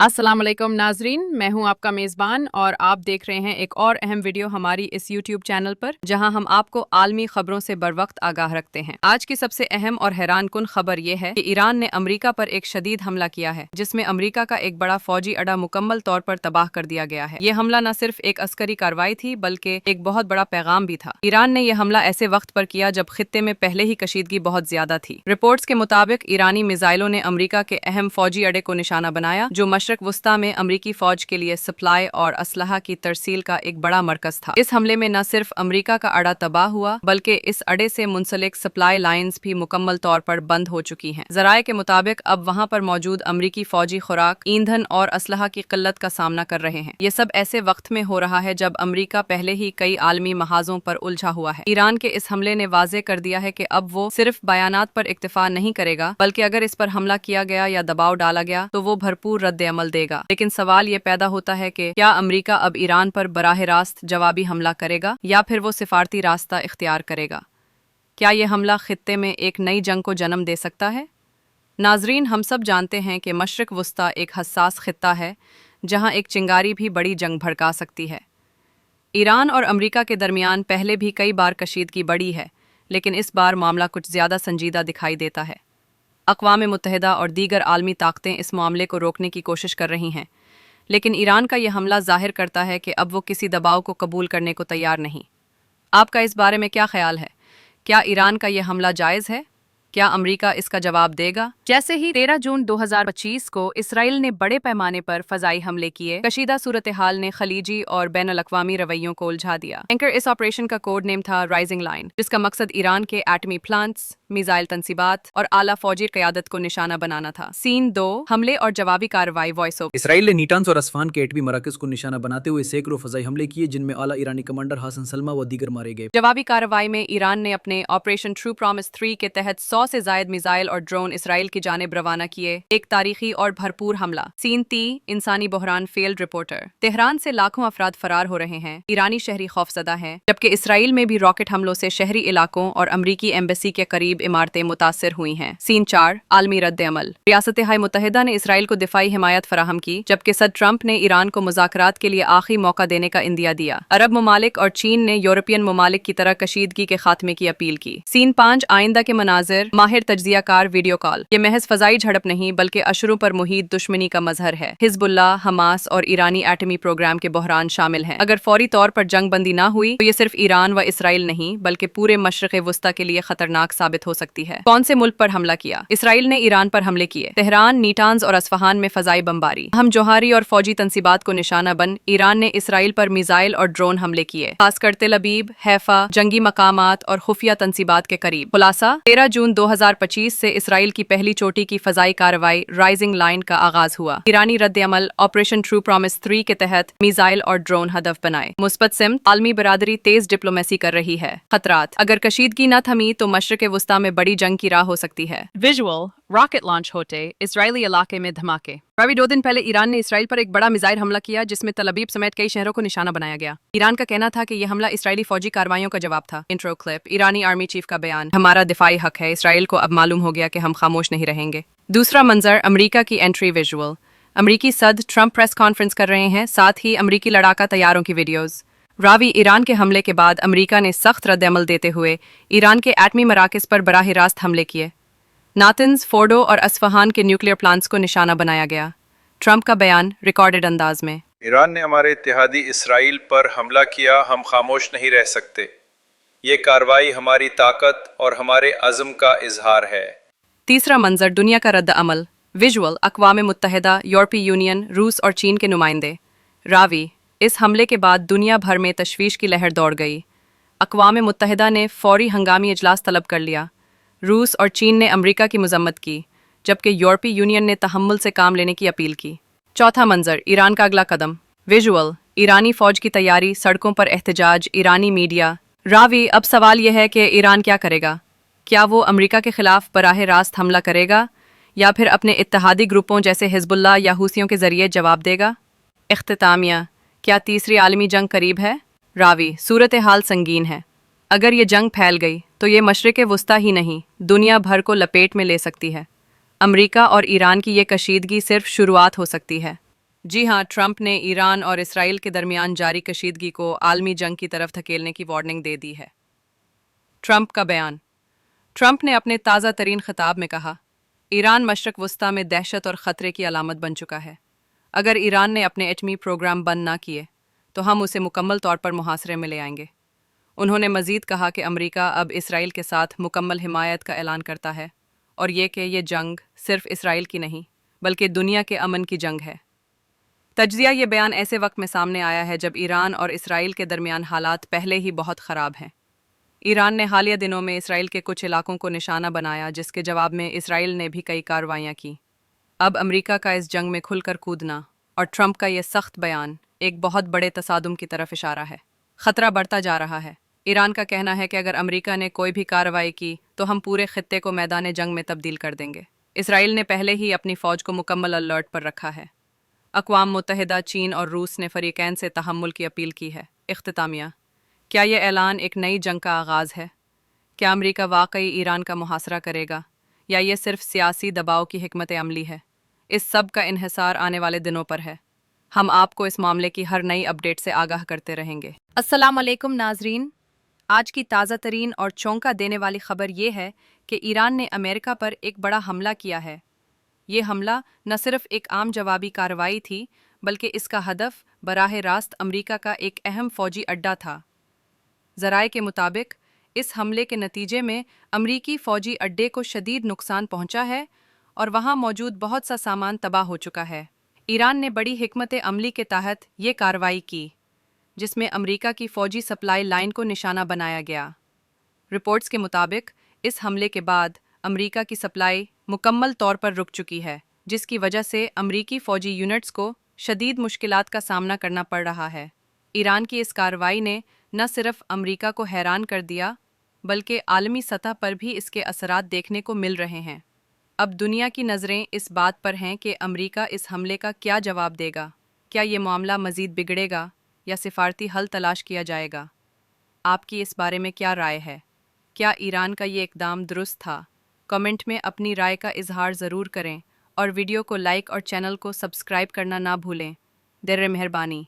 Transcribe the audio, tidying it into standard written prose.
अस्सलाम वालेकुम नाजरीन, मैं हूं आपका मेज़बान और आप देख रहे हैं एक और अहम वीडियो हमारी इस यूट्यूब चैनल पर, जहां हम आपको आलमी खबरों से बर वक्त आगाह रखते हैं। आज की सबसे अहम और हैरान कुन खबर यह है कि ईरान ने अमरीका पर एक शदीद हमला किया है, जिसमें अमरीका का एक बड़ा फौजी अड्डा मुकम्मल तौर पर तबाह कर दिया गया है। ये हमला न सिर्फ एक अस्करी कार्रवाई थी, बल्कि एक बहुत बड़ा पैगाम भी था। ईरान ने यह हमला ऐसे वक्त पर किया जब खित्ते में पहले ही कशीदगी बहुत ज्यादा थी। रिपोर्ट्स के मुताबिक ईरानी मिसाइलों ने अमरीका के अहम फौजी अड्डे को निशाना बनाया, जो मशरक वस्ता में अमरीकी फौज के लिए सप्लाई और असलहा की तरसील का एक बड़ा मरकज था। इस हमले में न सिर्फ अमरीका का अड्डा तबाह हुआ, बल्कि इस अड्डे से मुंसलिक सप्लाई लाइंस भी मुकम्मल तौर पर बंद हो चुकी हैं। जराये के मुताबिक अब वहां पर मौजूद अमरीकी फौजी खुराक, ईंधन और असलहा की किल्लत का सामना कर रहे हैं। ये सब ऐसे वक्त में हो रहा है जब अमरीका पहले ही कई आलमी महाजों पर उलझा हुआ है। ईरान के इस हमले ने वाजे कर दिया है कि अब वो सिर्फ बयानात पर इक्तफा नहीं करेगा, बल्कि अगर इस पर हमला किया गया या दबाव डाला गया तो वो भरपूर रद्द अमल देगा। लेकिन सवाल ये पैदा होता है कि क्या अमरीका अब ईरान पर बराह रास्त जवाबी हमला करेगा या फिर वो सिफारती रास्ता इख्तियार करेगा? क्या ये हमला खित्ते में एक नई जंग को जन्म दे सकता है? नाजरीन, हम सब जानते हैं कि मशरक वस्ता एक हसास खित्ता है, जहां एक चिंगारी भी बड़ी जंग भड़का सकती है। ईरान और अमरीका के दरमियान पहले भी कई बार कशीदगी बढ़ी है, लेकिन इस बार मामला कुछ ज़्यादा संजीदा दिखाई देता है। अक़वाम मुत्तहिदा और दीगर आलमी ताकतें इस मामले को रोकने की कोशिश कर रही हैं, लेकिन ईरान का यह हमला जाहिर करता है कि अब वो किसी दबाव को कबूल करने को तैयार नहीं। आपका इस बारे में क्या ख्याल है? क्या ईरान का यह हमला जायज़ है? क्या अमरीका इसका जवाब देगा? जैसे ही 13 जून 2025 को इसराइल ने बड़े पैमाने पर फजाई हमले किए, कशीदा सूरत हाल ने खलीजी और बैन अल-अक़वामी रवैयों को उलझा दिया। एंकर इस ऑपरेशन का कोड नेम था राइजिंग लाइन, जिसका मकसद ईरान के एटमी प्लांट्स, मिसाइल तंसीबात और आला फौजी क़यादत को निशाना बनाना था। सीन 2, हमले और जवाबी कार्रवाई वॉइस ओवर। इसराइल ने नीटांस और असफान के एटमी मराकज़ को निशाना बनाते हुए सैकड़ों फजाई हमले किए, जिनमें आला ईरानी कमांडर हासन सलमा व दीगर मारे गए। जवाबी कार्रवाई में ईरान ने अपने ऑपरेशन ट्रू प्रॉमिस 3 के तहत 100 से जायद मिसाइल और ड्रोन इसराइल की जानिब रवाना किए। एक तारीखी और भरपूर हमला। सीन 3, इंसानी बहरान फील्ड रिपोर्टर। तेहरान से लाखों अफराद फरार हो रहे हैं, ईरानी शहरी खौफजदा हैं, जबकि इसराइल में भी रॉकेट हमलों से शहरी इलाकों और अमरीकी एम्बेसी के करीब इमारतें मुतासिर हुई हैं। सीन 4, आलमी रद्द अमल। रियासत-ए मुत्तहिदा ने इसराइल को दिफाई हिमायत फराहम की, जबकि सदर ट्रंप ने ईरान को मुज़ाकरात के लिए आखिरी मौका देने का इंदिया दिया। अरब ममालिक और चीन ने यूरोपियन ममालिक की तरह कशीदगी के खात्मे की अपील की। सीन 5, आइंदा के मनाजिर, माहिर तज्जियाकार वीडियो कॉल। ये महज फजाई झड़प नहीं, बल्कि अशरों पर मुहीत दुश्मनी का मजहर है। हिजबुल्लाह, हमास और ईरानी एटमी प्रोग्राम के बहरान शामिल हैं। अगर फौरी तौर पर जंग बंदी ना हुई तो ये सिर्फ ईरान व इसराइल नहीं, बल्कि पूरे मशरक़ वस्ता के लिए खतरनाक साबित हो सकती है। कौन से मुल्क पर हमला किया? इसराइल ने ईरान पर हमले किए। तेहरान, नीटांज और असफहान में फजाई बमबारी। हम जोहारी और फौजी तंसीबात को निशाना बन ईरान ने इसराइल पर मिसाइल और ड्रोन हमले किए, खासकर तेल अबीब, हैफा, जंगी मकामात और खुफिया तंसीबात के करीब। खुलासा: 13 जून 2025 से इसराइल की पहली चोटी की फजाई कार्रवाई राइजिंग लाइन का आगाज हुआ। ईरानी रद्द अमल ऑपरेशन ट्रू प्रॉमिस 3 के तहत मिसाइल और ड्रोन हदफ बनाए। मुस्बत सिमत, आलमी बरादरी तेज डिप्लोमेसी कर रही है। खतरात: अगर कशीदगी न थमी तो मशरक़ वस्ता में बड़ी जंग की राह हो सकती है। विजुअल: रॉकेट लॉन्च होते इसराइली इलाके में धमाके। रवि 2 दिन पहले ईरान ने इसराइल पर एक बड़ा मिसाइल हमला किया, जिसमें तल अबीब समेत कई शहरों को निशाना बनाया गया। ईरान का कहना था कि यह हमला इसराइली फौजी कार्रवाइयों का जवाब था। इंट्रो क्लिप: ईरानी आर्मी चीफ का बयान, हमारा दिफाई हक है, इसराइल को अब मालूम हो गया कि हम खामोश नहीं रहेंगे। दूसरा मंजर, अमरीका की एंट्री विजुअल। अमरीकी सदर ट्रंप प्रेस कॉन्फ्रेंस कर रहे हैं, साथ ही अमरीकी लड़ाका तैयारों की वीडियोज। रावी: ईरान के हमले के बाद अमरीका ने सख्त रद्द अमल देते हुए ईरान के एटमी मराकज़ पर बराह रास्त हमले किए। नातन्स, फोर्डो और असफहान के न्यूक्लियर प्लांट्स को निशाना बनाया गया। ट्रंप का बयान रिकॉर्डेड अंदाज में: ईरान ने हमारे इत्तेहादी इसराइल पर हमला किया, हम खामोश नहीं रह सकते। ये कार्रवाई हमारी ताकत और हमारे अज़्म का इजहार है। तीसरा मंजर, दुनिया का रद्द अमल। विजुअल: अक़वाम मुत्तहिदा, यूरोपीय यूनियन, रूस और चीन के नुमाइंदे। रावी: इस हमले के बाद दुनिया भर में तशवीश की लहर दौड़ गई। अक़वाम मुत्तहिदा ने फौरी हंगामी इजलास तलब कर लिया। रूस और चीन ने अमरीका की मजम्मत की, जबकि यूरोपीय यूनियन ने तहम्मुल से काम लेने की अपील की। चौथा मंजर, ईरान का अगला कदम। विजुअल: ईरानी फौज की तैयारी, सड़कों पर एहतजाज, ईरानी मीडिया। रावी: अब सवाल यह है कि ईरान क्या करेगा? क्या वो अमरीका के खिलाफ बराह रास्त हमला करेगा या फिर अपने इत्तेहादी ग्रुपों जैसे हिजबुल्लाह या हूसियों के जरिए जवाब देगा? इख्तितामिया: क्या तीसरी आलमी जंग करीब है? रावी: सूरत हाल संगीन है। अगर ये जंग फैल गई तो ये मशरिक़ वस्ता ही नहीं, दुनिया भर को लपेट में ले सकती है। अमरीका और ईरान की ये कशीदगी सिर्फ शुरुआत हो सकती है। जी हाँ, ट्रंप ने ईरान और इसराइल के दरमियान जारी कशीदगी को आलमी जंग की तरफ धकेलने की वार्निंग दे दी है। ट्रंप का बयान। ट्रंप ने अपने ताज़ा तरीन खिताब में कहा, ईरान मशरक वस्ता में दहशत और ख़तरे की अलामत बन चुका है। अगर ईरान ने अपने एटमी प्रोग्राम बंद ना किए तो हम उसे मुकम्मल तौर पर मुहासरे में ले आएंगे। उन्होंने मज़ीद कहा कि अमेरिका अब इसराइल के साथ मुकम्मल हिमायत का ऐलान करता है और ये कि ये जंग सिर्फ इसराइल की नहीं बल्कि दुनिया के अमन की जंग है। तज्जिया ये बयान ऐसे वक्त में सामने आया है जब ईरान और इसराइल के दरमियान हालात पहले ही बहुत ख़राब हैं। ईरान ने हालिया दिनों में इसराइल के कुछ इलाकों को निशाना बनाया, जिसके जवाब में इसराइल ने भी कई कार्रवाइयाँ की। अब अमेरिका का इस जंग में खुलकर कूदना और ट्रंप का ये सख्त बयान एक बहुत बड़े तसादुम की तरफ इशारा है। खतरा बढ़ता जा रहा है। ईरान का कहना है कि अगर अमेरिका ने कोई भी कार्रवाई की तो हम पूरे खित्ते को मैदान जंग में तब्दील कर देंगे। इसराइल ने पहले ही अपनी फ़ौज को मुकम्मल अलर्ट पर रखा है। अक़वाम मुत्तहिदा, चीन और रूस ने फ़रीक़ैन से तहम्मुल की अपील की है। इख्तितामिया, क्या ये ऐलान एक नई जंग का आगाज़ है? क्या अमेरिका वाकई ईरान का मुहासरा करेगा या ये सिर्फ सियासी दबाव की हिकमत अमली है? इस सब का इन्हिसार आने वाले दिनों पर है। हम आपको इस मामले की हर नई अपडेट से आगाह करते रहेंगे। अस्सलाम वालेकुम नाजरीन, आज की ताज़ा तरीन और चौंका देने वाली खबर ये है कि ईरान ने अमेरिका पर एक बड़ा हमला किया है। ये हमला न सिर्फ एक आम जवाबी कार्रवाई थी बल्कि इसका हदफ बराह रास्त अमेरिका का एक अहम फ़ौजी अड्डा था। ज़राए के मुताबिक इस हमले के नतीजे में अमरीकी फ़ौजी अड्डे को शदीद नुकसान पहुंचा है और वहां मौजूद बहुत सा सामान तबाह हो चुका है। ईरान ने बड़ी हिकमत अमली के तहत ये कार्रवाई की, जिसमें अमरीका की फ़ौजी सप्लाई लाइन को निशाना बनाया गया। रिपोर्ट्स के मुताबिक इस हमले के बाद अमरीका की सप्लाई मुकम्मल तौर पर रुक चुकी है, जिसकी वजह से अमरीकी फ़ौजी यूनिट्स को शदीद मुश्किलात का सामना करना पड़ रहा है। ईरान की इस कार्रवाई ने न सिर्फ अमरीका को हैरान कर दिया बल्कि आलमी सतह पर भी इसके असरात देखने को मिल रहे हैं। अब दुनिया की नज़रें इस बात पर हैं कि अमरीका इस हमले का क्या जवाब देगा। क्या ये मामला मज़ीद बिगड़ेगा या सिफारती हल तलाश किया जाएगा? आपकी इस बारे में क्या राय है? क्या ईरान का ये इक़दाम दुरुस्त था? कमेंट में अपनी राय का इजहार ज़रूर करें और वीडियो को लाइक और चैनल को सब्सक्राइब करना ना भूलें। देर मेहरबानी।